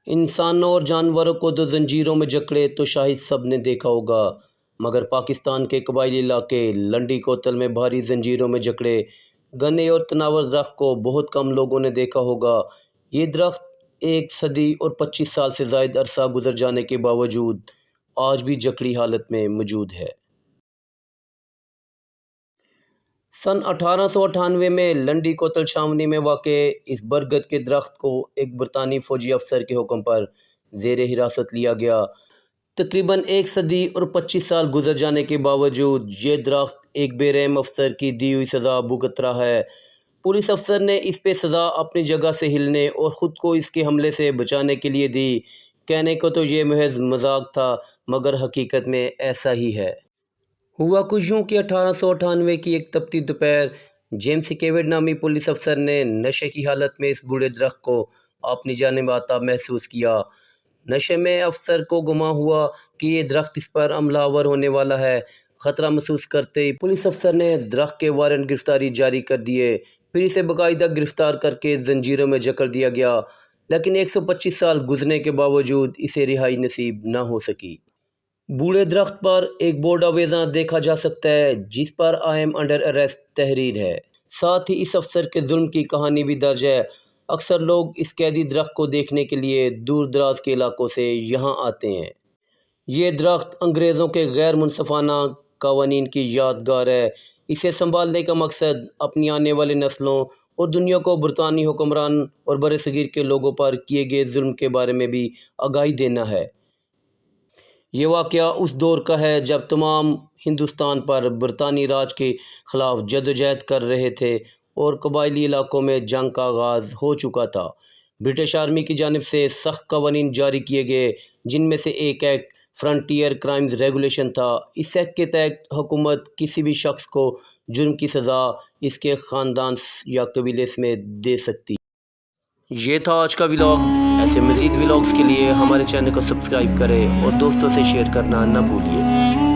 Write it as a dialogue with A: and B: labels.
A: इंसानों और जानवरों को दो जंजीरों में जकड़े तो शायद सब ने देखा होगा, मगर पाकिस्तान के कबायली इलाके लंडी कोतल में भारी जंजीरों में जकड़े गन्ने और तनावर दरख्त को बहुत कम लोगों ने देखा होगा। ये दरख्त 1 सदी और 25 साल से ज़ायद अरसा गुजर जाने के बावजूद आज भी जकड़ी हालत में मौजूद है। सन 1898 में लंडी कोतल छावनी में वाक़े इस बरगद के दरख्त को एक बरतानी फ़ौजी अफसर के हुक्म पर ज़ेर हिरासत लिया गया। तकरीबन 1 सदी और 25 साल गुजर जाने के बावजूद ये दरख्त एक बेरहम अफसर की दी हुई सज़ा भुगत रहा है। पुलिस अफसर ने इस पे सज़ा अपनी जगह से हिलने और ख़ुद को इसके हमले से बचाने के लिए दी। कहने को तो ये महज मजाक था, मगर हकीकत में ऐसा ही है। हुआ कुछ यूँ कि 1898 की एक तपती दोपहर जेम्स केवेड नामी पुलिस अफसर ने नशे की हालत में इस बूढ़े दरख्त को अपनी जानिब आता महसूस किया। नशे में अफसर को गुमा हुआ कि ये दरख्त इस पर हमलावर होने वाला है। ख़तरा महसूस करते ही पुलिस अफसर ने दरख्त के वारंट गिरफ्तारी जारी कर दिए। फिर इसे बाकायदा गिरफ्तार करके जंजीरों में जकड़ दिया गया, लेकिन 125 साल गुजरने के बावजूद इसे रिहाई नसीब न हो सकी। बूढ़े दरख्त पर एक बोर्ड आवेज़ा देखा जा सकता है जिस पर आई एम अंडर अरेस्ट तहरीर है। साथ ही इस अफसर के जुल्म की कहानी भी दर्ज है। अक्सर लोग इस कैदी दरख्त को देखने के लिए दूर दराज के इलाकों से यहाँ आते हैं। ये दरख्त अंग्रेज़ों के गैर मुनसफ़ाना कवानीन की यादगार है। इसे संभालने का मकसद अपनी आने वाली नस्लों और दुनिया को बरतानी हुक्मरान और बरसगीर के लोगों पर किए गए जुल्म के बारे में भी आगाही देना है। ये वाक़या उस दौर का है जब तमाम हिंदुस्तान पर बरतानी राज के ख़िलाफ़ जदोजहद कर रहे थे और कबायली इलाकों में जंग का आगाज़ हो चुका था। ब्रिटिश आर्मी की जानिब से सख्त कवानीन जारी किए गए, जिनमें से एक एक्ट फ्रंटियर क्राइम्स रेगुलेशन था। इस एक्ट के तहत हुकूमत किसी भी शख्स को जुर्म की सज़ा इसके ख़ानदान या कबीले समेत दे सकती। ये था आज का व्लॉग। ऐसे मज़ीद व्लॉग्स के लिए हमारे चैनल को सब्सक्राइब करें और दोस्तों से शेयर करना न भूलिए।